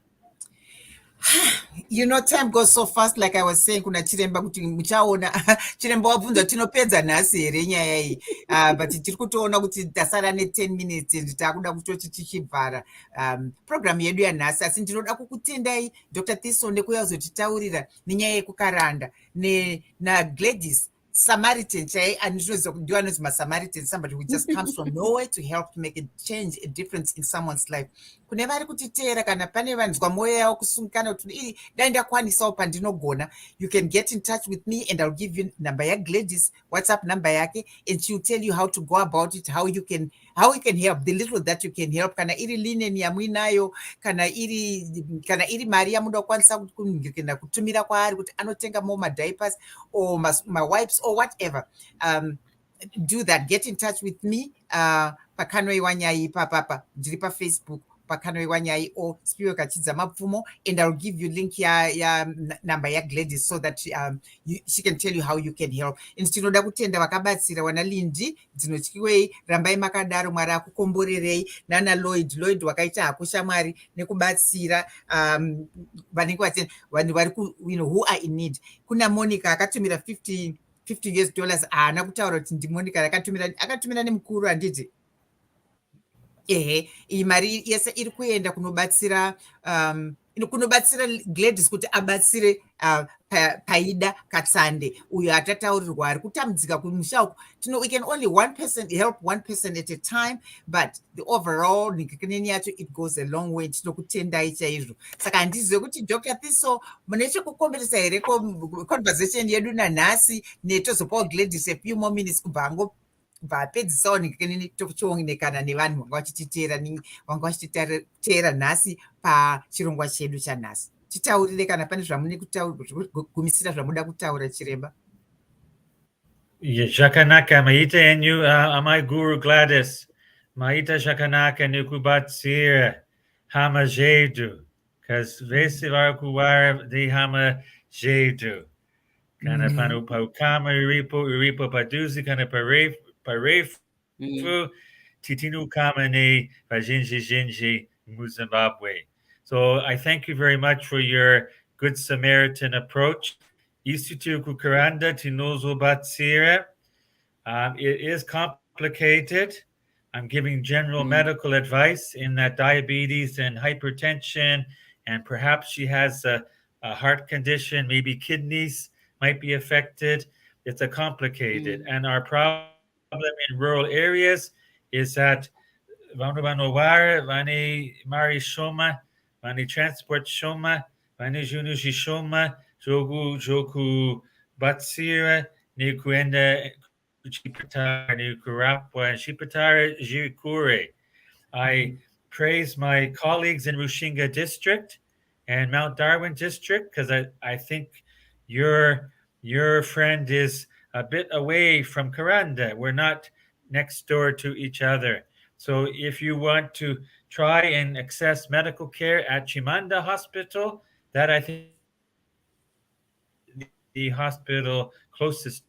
Time goes so fast. Like I was saying, kuna chiremba kuti muchaona chiremba wabvunza tinopedza nhasi here nyaya iyi but tiri kutoona kuti tasara ne10 minutes and takuda kutoti tichibvara program yedu yanhasi. Asi ndinoda kukutendai Dr. Thistle nekuya kuzotitaurira nenyaya yekukaranda na Gladys Samaritan chai andinoziva kuti ndiwo anonzi maSamaritan, somebody who just comes from nowhere to help to make a change, a difference in someone's life. Kune vari kutiteera kana pane vanzwa mwoyo yavo kusungikana kuti dai ndakwanisawo pandinogona, you can get in touch with me and I'll give you number ya Gladys, WhatsApp number yake, and she'll tell you how to go about it, how you can help, the little that you can help. Kana iri linen yamuinayo, kana iri mari yamuda kwanisa kuenda kutumira kwaari kuti anotenga more diapers or my wipes or whatever. Do that. Get in touch with me. Pakanoiwanyai papa ndiri Facebook pakano iwanyai or Spiwe Kachidza Mapfumo, and I'll give you link ya number ya Gladys so that she can tell you how you can help. And tinoda kutenda vakabatsira wana Lindi dzinotyiwei, rambai makadaro, Mwari akukomborerei, nana Lloyd wakaita hakushamwari nekubatsira vanenge vatenda vanhu vari who are in need. Kuna Monica akatumira $50 haana kutaura kuti ndimonica akatumira nemukuru handiti. Ehe, iyi mari yese iri kuenda kunobatsira Gladys kuti abatsire Paida Katsande uyo atataurirwa ari kutambudzika kumusha uko. We can only help one person at a time, but the overall nikikinini yacho it goes a long way. Tinokutendai chaizvo. Saka handizive kuti Dr. Thistle mune chekukomberesa here conversation yedu nanhasi netozopawo Gladys a few more minutes kubva vapedzisawo nikikinini tochionekana nevanhu vanga vachititeera nhasi pachirongwa chedu chanhasi. Titaurire kana pane zvamune kugumisira zvamuda kutaura chiremba. Zvakanaka maita enyu amai guru Gladys maita zvakanaka nekubatsira hama zvedu because vese vari kuwara nehama zvedu kana pano paukama iripo padhuze kana parefu titinukama nevazhinji muZimbabwe. So I thank you very much for your Good Samaritan approach. Isu Karanda tinozobatsira. It is complicated. I'm giving general medical advice in that diabetes and hypertension, and perhaps she has a heart condition, maybe kidneys might be affected. It's a complicated. And our problem in rural areas is that vane mari shoma, vane transport shoma, vane junuji shoma, joku batsira, ni kuenda chipatara, ni kurapwa, chipatara jirikure. I praise my colleagues in Rushinga district and Mount Darwin district because I think your friend is a bit away from Karanda. We're not next door to each other. So if you want to try and access medical care at Chimanda Hospital, that I think the hospital closest.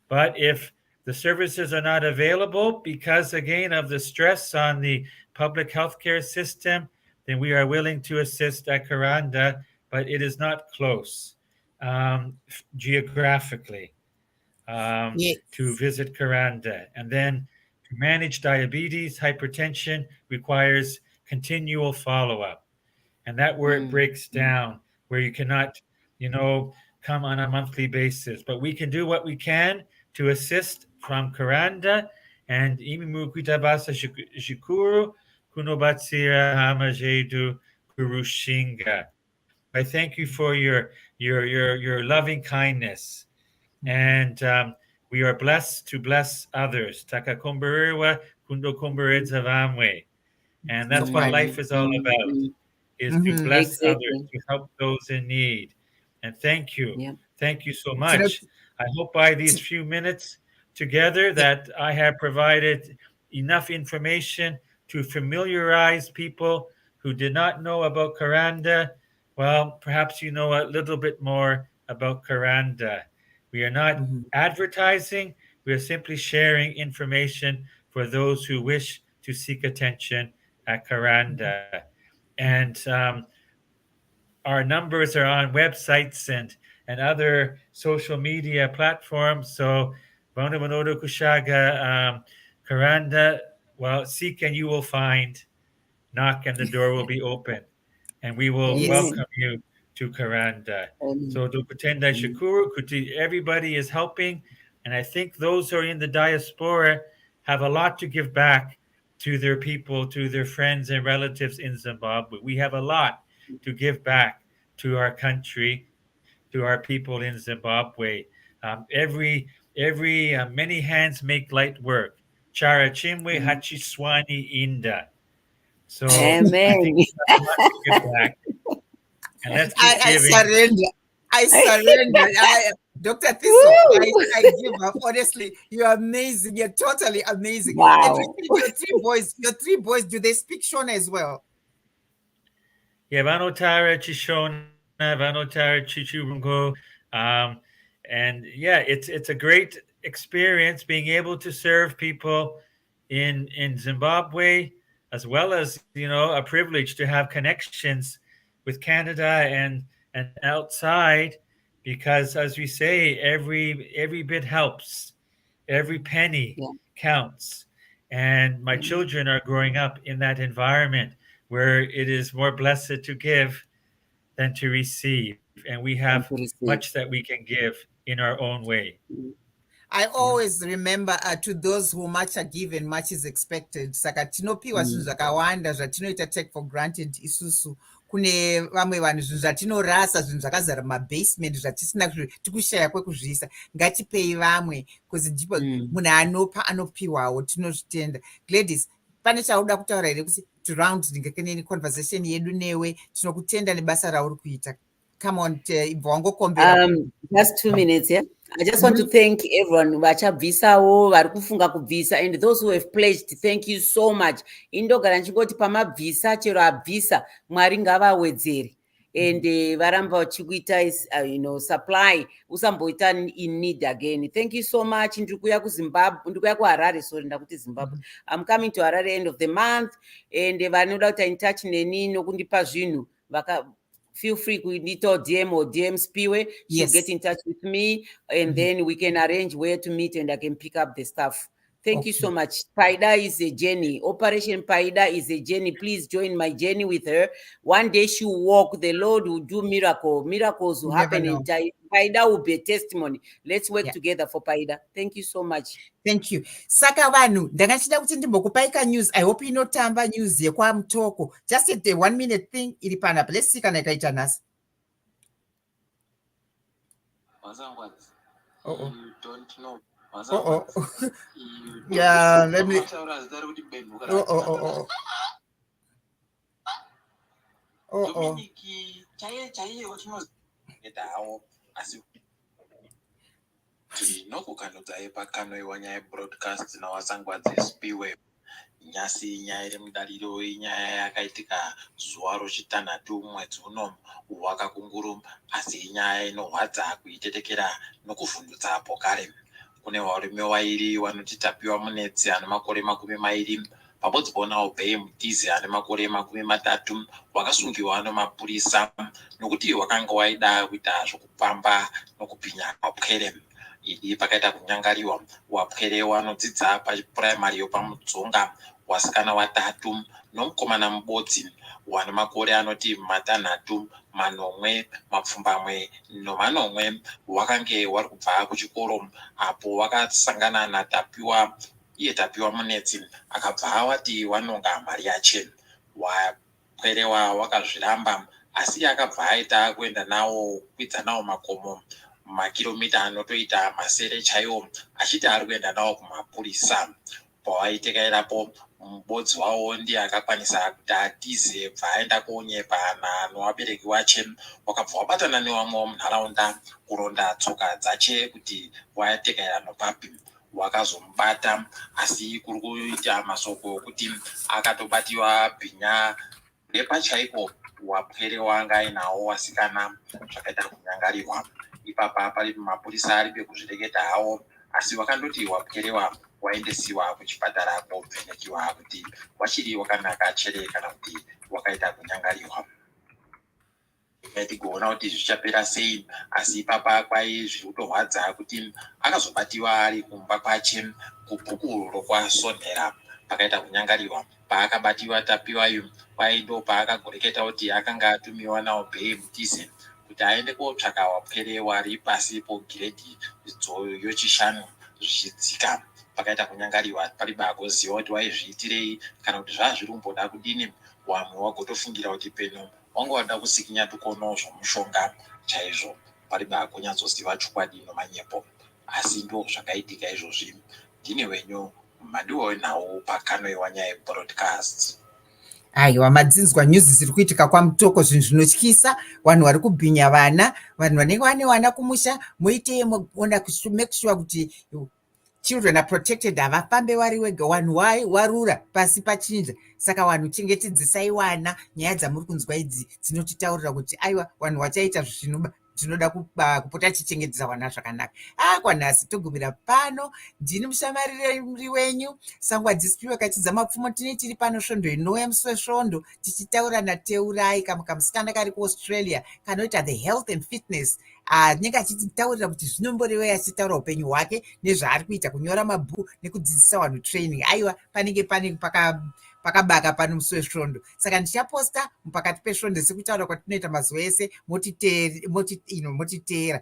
But if the services are not available because, again, of the stress on the public healthcare system, then we are willing to assist at Karanda, but it is not close geographically to visit Karanda. And then to manage diabetes, hypertension requires continual follow-up. And that where it breaks down, where you cannot, come on a monthly basis. But we can do what we can to assist from Karanda and imimu kuitabasa shikuru kunobatsira hamajedu kurushinga. I thank you for your loving kindness, and we are blessed to bless others. Takakomberewa kundokomberedza vamwe, and that's what life is all about: is to bless others, to help those in need. And thank you, thank you so much. I hope by these few minutes together that I have provided enough information to familiarize people who did not know about Karanda. Well, perhaps you know a little bit more about Karanda. We are not advertising. We are simply sharing information for those who wish to seek attention at Karanda. And our numbers are on websites and other social media platforms. So, Bona Manodo Kushaga, Karanda, well, seek and you will find. Knock and the door will be open. And we will welcome you to Karanda. So, Dukutenda Shakuru, Kuti, everybody is helping. And I think those who are in the diaspora have a lot to give back to their people, to their friends and relatives in Zimbabwe. We have a lot to give back to our country, to our people in Zimbabwe. Every many hands make light work. Chara Chimwe Hachiswani Inda. So Amen. I think we have a lot to give back. And let's keep giving. I surrender. I surrender. Dr. Thistle, I give up. Honestly, you're amazing. You're totally amazing. And Wow. your three boys, do they speak Shona as well? Yeah, Vanotara Chishona, Vanotara Chichurungo. And yeah, it's a great experience being able to serve people in Zimbabwe, as well as, a privilege to have connections with Canada and outside, because as we say, every bit helps, every penny Yeah. counts. And my children are growing up in that environment where it is more blessed to give than to receive. And we And have to receive. much that we can give in our own way. I always remember to those who much are given, much is expected. Saka tinopiwa zvinhu zvakawanda zvatinoita take for granted isusu. Kune vamwe vanhu zvinhu zvatinorasa, zvinhu zvakazara mumabasement zvatisina tikushaya kwekuzviisa. Ngatipei vamwe, because ndipo munhu anopa anopiwawo, tinozvitenda. Gladys, pane chauda kutaura here kuti to round ndingekeneni conversation yedu newe, tinokutenda nebasa rauri kuita. Come on, wangokombera. Just 2 minutes, yeah. I just want to thank everyone vachabvisawo vari kufunga kubvisa, and those who have pledged, thank you so much. Indogara ndichingoti pamabvisa chero abvisa Mwari ngavawedzere, and varamba vachikuita supply, usamboita in need again. Thank you so much. Ndiri kuuya kuZimbabwe, ndiri kuuya kuHarare, sorry, ndakuti Zimbabwe. I'm coming to Harare end of the month, and vanoda kuita in touch neni nokundipa zvinhu feel free to DM or DM Spiwe. She'll get in touch with me, and then we can arrange where to meet and I can pick up the stuff. Thank you so much. Paida is a journey. Operation Paida is a journey. Please join my journey with her. One day she will walk. The Lord will do miracles will happen in time. Paida will be a testimony. Let's work together for Paida. Thank you so much. Thank you. Saka vanhu, ndakachida kuti ndimbokupaika news. I hope inotamba news yekwamutoko. Just a 1 minute thing iri panapa. Let's see kana ikaita nhasi. You don't know. Yeah, let me. Tinokukanudza epakano iwanya broadcast nawasangwadzi Spiwe nyasi inyaya iri mudariro inyaya yakaitika zuva rochitanhatu mwedzi uno wakakunguru, asi inyaya inorwadza kuitetekera nokuvhundutsapo kare. Kune varume vairi vanotitapiwa munetsi ane makore 20 pabodzibonawo Bay Mutizi ane makore 30 wakasungiwa nemapurisa nokuti wakanga waida kuita zvokupamba nokupfinya wapwere. Idi pakaita kunyangariwa. Wapwere wanodzidza pachipuraimari yopamudzonga, wasikana 3 nomukomana mubodzi wane makore anoti 6, 8, mapfumbamwe no8 wakange wari kubva kuchikoro apo wakasangana natapiwa munetsi akabva wati wanonga mari yache. Wapwerewa wakazviramba, asi akabva aita kuenda nawo kwidza nawo makomo makilomita anotoita masere chaiwo, achiti ari kuenda nawo kumapurisa. Pawaitekairapo mubodzi wawo ndiye akakwanisa kuti atize bva aenda kuonyepa nowabereki wache. Wakabva wabatana nevamwe munharaunda kuronda tsoka dzache kuti waitekaira nopapi. Wakazomubata, asi kuri kuita masoko okuti akatobatiwa bhinya repachaiko. Wapwere wanga ainawo wasikana zvakaita kunyangarirwa. Ipapa pari mapurisa ari pekuzvireketa hawo, asi wakandoti wapwerewa waendesiwa kuchipatara kovhenekiwa kuti wachiri wakanaka chere kana kuti wakaita kunyangarirwa. Tigoona kuti zvichapera sei, asi ipapa kwai zviri kutorwadza kuti akazobatiwa ari kumba kwache kubhuku rokwasonhera pakaita kunyangarirwa. Paakabatiwa tapiwayo kwai ndo paakagoreketa kuti akanga atumiwa nawo Bay Mutizi kuti aende kotsvaka wapwere wari pasi poGrady yochishanu zvichidzika. Pakaita kunyangariwa pari bagoziva kuti waizviitirei kana kuti zvazviri kumboda kudini. Wamwe wagotofungira kuti penyu wanga wada kusikinya tukono zvomushonga chaizvo, pari bagonyazoziva chokwadi nomanyepo, asi ndo zvakaitika izvozvi. Ndini wenyu Madiwo nawo pakano iwanya broadcast. aiwa madzinzwa nyuzi dziri kuitika kwamutoko, zvinhu zvinotyisa, vanhu vari kubhinya vana, vanhu vanenge vane vana kumusha, muitei mugona make sure kuti children are protected, havafambe vari wega, vanhu warura pasi pachinja. Saka vanhu chengetedzesai vana. Nyaya dzamuri kunzwa idzi dzinotitaurira kuti aiwa vanhu vachaita tinoda kupota tichichengetedza vana zvakanaka. Kwanhasi togumira pano. Ndini mushamariri wenyu Sangwadzi Spiwe Kachidza Mapfumo. Tine tiri pano svondo inouya musi wesvondo tichitaurana Teurai, kamwe kamusikana kari kuAustralia kanoita the health and fitness. Nenge achititaurira kuti zvinomborevei achitaura upenyu hwake nezvaari kuita, kunyora mabhuku nekudzidzisa vanhu training. Aiwa panenge pane pakabaka pano musi wesvondo. Saka ndichaposta mupakati pesvondo sekutaura kwatinoita mazuva ese, motiteera.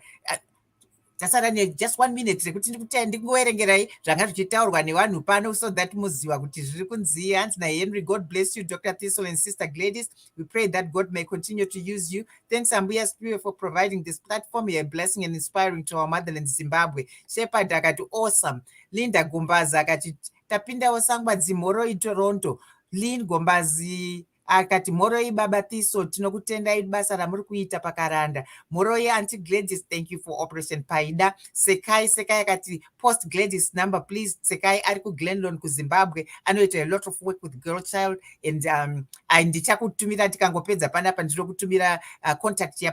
Tasara just 1 minute rekuti ndingoverengerai zvanga zvichitaurwa nevanhu pano, so that muziva kuti zviri kunzi. Hanzi naHenry, God bless you Dr. Thistle and Sister Gladys. We pray that God may continue to use you. Thanks Ambuya Spiwe for providing this platform. You're a blessing and inspiring to our motherland Zimbabwe. Shepherd akati awesome. Linda Gombaza akati tapindawo Sangwadzi mhoro iToronto. Lynn Gombazi akati mhoroi baba Thistle, tinokutendai basa ramuri kuita pakaranda. Mhoroi Auntie Gladys, thank you for Operation Paida. Sekai akati post Gladys number please. Sekai ari kuGlenlon kuZimbabwe, anoita a lot of work with girl child, and ndichakutumira tikangopedza panapa ndinokutumira contact ya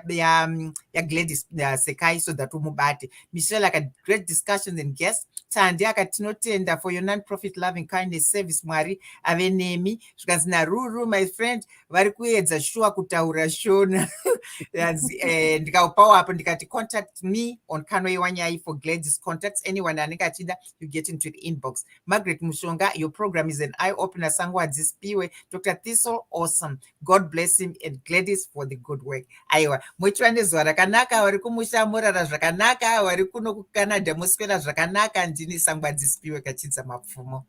Gladys Sekai so that umubate. Michelle akati great discussions and guests. Tandi akati tinotenda for your non-profit loving kindness service, Mwari ave nemi. Zvikanzi naRuru my friend vari kuedza shuwa kutaura shona. Ndikaupawo apo ndikati contact me on Kanoi Wanyai for Gladys contacts. Anyone anenge achida, you get into the inbox. Margaret Mushonga, your program is an eye-opener. Sangwadzi Spiwe, Dr. Thistle, awesome. God bless him, and Gladys for the good work. Aiwa, muitwa nezuva rakanaka, vari kumusha murara zvakanaka, vari kuno kuCanada muswera zvakanaka. Ndini Sangwadzi Spiwe Kachidza Mapfumo.